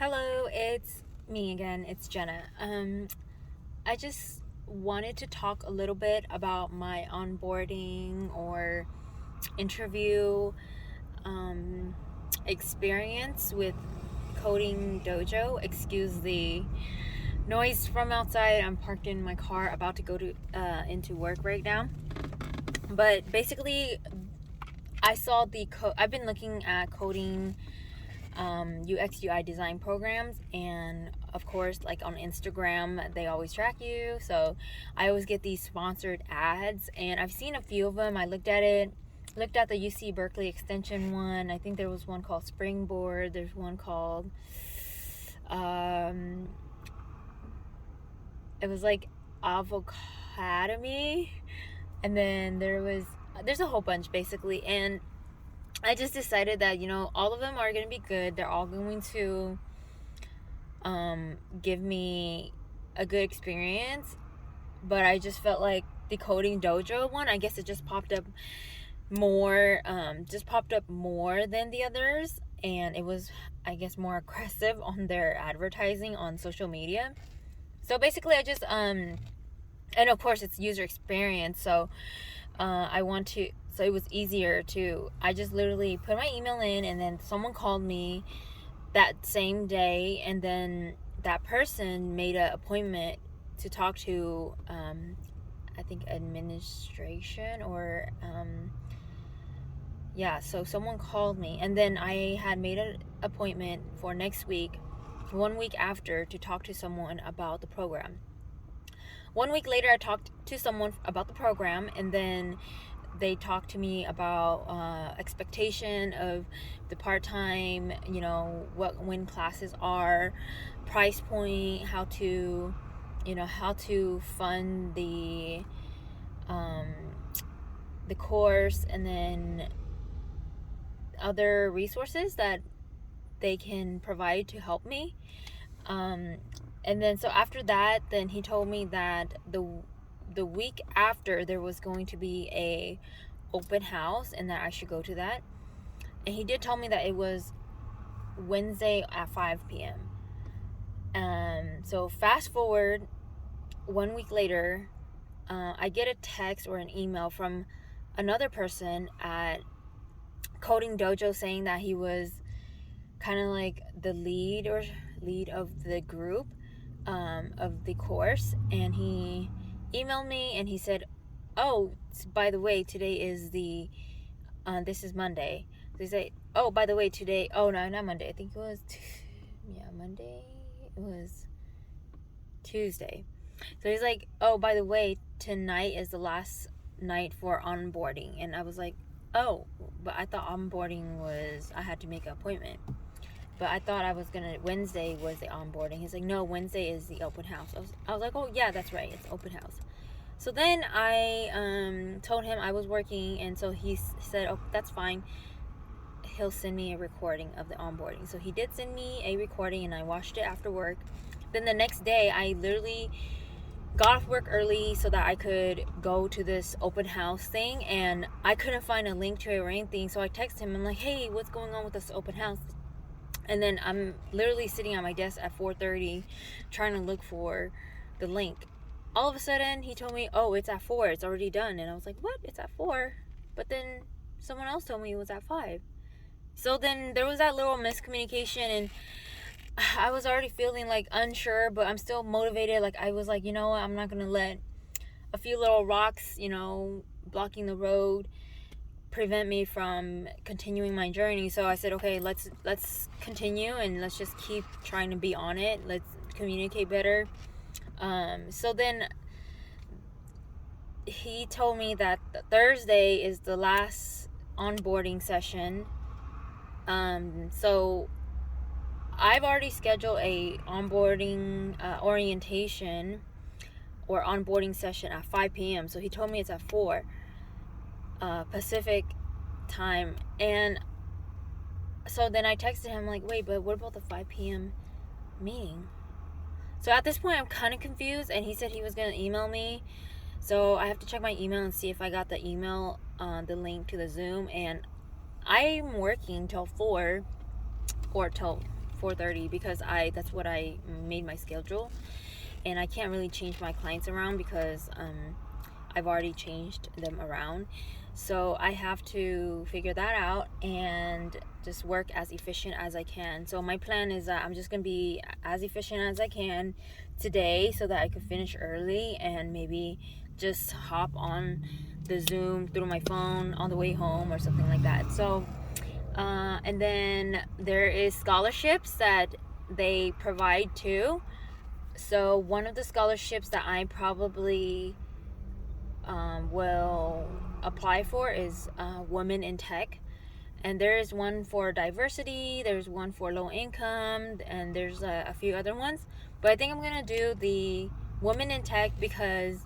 Hello, it's me again. It's Jenna. I just wanted to talk a little bit about my onboarding or interview experience with Coding Dojo. Excuse the noise from outside. I'm parked in my car, about to go to into work right now. But basically, I saw I've been looking at coding UX UI design programs, and of course, like on Instagram, they always track you, so I always get these sponsored ads, and I've seen a few of them. I looked at the UC Berkeley extension one. I think there was one called Springboard. There's one called it was like Avocademy, and then there's a whole bunch basically. And I just decided that, all of them are going to be good. They're all going to give me a good experience. But I just felt like the Coding Dojo one, I guess it just popped up more than the others. And it was, I guess, more aggressive on their advertising on social media. So basically I just, and of course it's user experience. So so it was easier I just literally put my email in, and then someone called me that same day, and then that person made an appointment to talk to, I think administration or, so someone called me, and then I had made an appointment for next week, 1 week after, to talk to someone about the program. 1 week later, I talked to someone about the program, and then they talked to me about expectation of the part-time, when classes are, price point, how to fund the course, and then other resources that they can provide to help me. And then so after that, then he told me that the week after there was going to be a open house, and that I should go to that. And he did tell me that it was Wednesday at 5 p.m. So fast forward 1 week later, I get a text or an email from another person at Coding Dojo saying that he was kind of like the lead of the group, of the course, and he emailed me and he said, oh, by the way, today is this is Monday. So he said, oh, by the way, today, oh no, not Monday, I think it was Monday, it was Tuesday. So he's like, oh, by the way, tonight is the last night for onboarding. And I was like, oh, but I thought onboarding was, I had to make an appointment. But I thought Wednesday was the onboarding. He's like, no, Wednesday is the open house. I was like, oh yeah, that's right, it's open house. So then I told him I was working, and so he said, oh, that's fine. He'll send me a recording of the onboarding. So he did send me a recording, and I watched it after work. Then the next day, I literally got off work early so that I could go to this open house thing, and I couldn't find a link to it or anything. So I texted him. I'm like, hey, what's going on with this open house? And then I'm literally sitting at my desk at 4:30 trying to look for the link. All of a sudden, he told me, oh, it's at 4. It's already done. And I was like, what? It's at 4? But then someone else told me it was at 5. So then there was that little miscommunication, and I was already feeling like unsure, but I'm still motivated. Like, I was like, you know what? I'm not going to let a few little rocks, blocking the road, prevent me from continuing my journey. So I said, okay, let's continue, and let's just keep trying to be on it. Let's communicate better. So then he told me that Thursday is the last onboarding session. So I've already scheduled a onboarding orientation or onboarding session at 5 p.m. So he told me it's at 4 Pacific time. And so then I texted him like, wait, but what about the 5 p.m. meeting? So at this point, I'm kind of confused, and he said he was going to email me. So I have to check my email and see if I got the email, the link to the Zoom. And I'm working till 4 or till 4:30 because that's what I made my schedule, and I can't really change my clients around because I've already changed them around. So I have to figure that out and just work as efficient as I can. So my plan is that I'm just going to be as efficient as I can today so that I could finish early and maybe just hop on the Zoom through my phone on the way home or something like that. So and then there is scholarships that they provide too. So one of the scholarships that I probably will apply for is Women in Tech. And there's one for diversity, there's one for low income, and there's a few other ones. But I think I'm going to do the Women in Tech because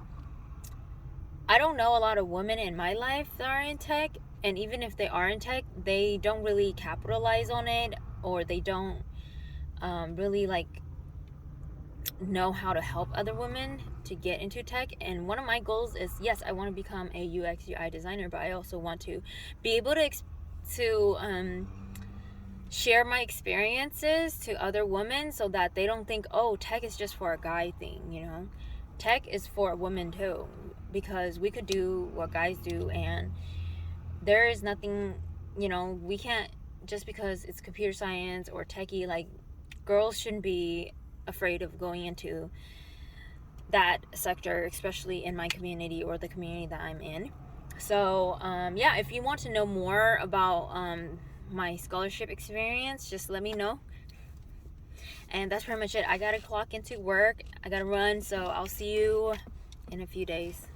I don't know a lot of women in my life that are in tech. And even if they are in tech, they don't really capitalize on it, or they don't really like know how to help other women to get into tech. And one of my goals is, yes, I want to become a UX UI designer, but I also want to be able to share my experiences to other women so that they don't think, oh, tech is just for a guy thing, you know. Tech is for women too, because we could do what guys do, and there is nothing, you know, we can't, just because it's computer science or techie, like, girls shouldn't be afraid of going into that sector, especially in my community or the community that I'm in. So yeah, if you want to know more about my scholarship experience, just let me know. And that's pretty much it. I gotta clock into work, I gotta run, so I'll see you in a few days.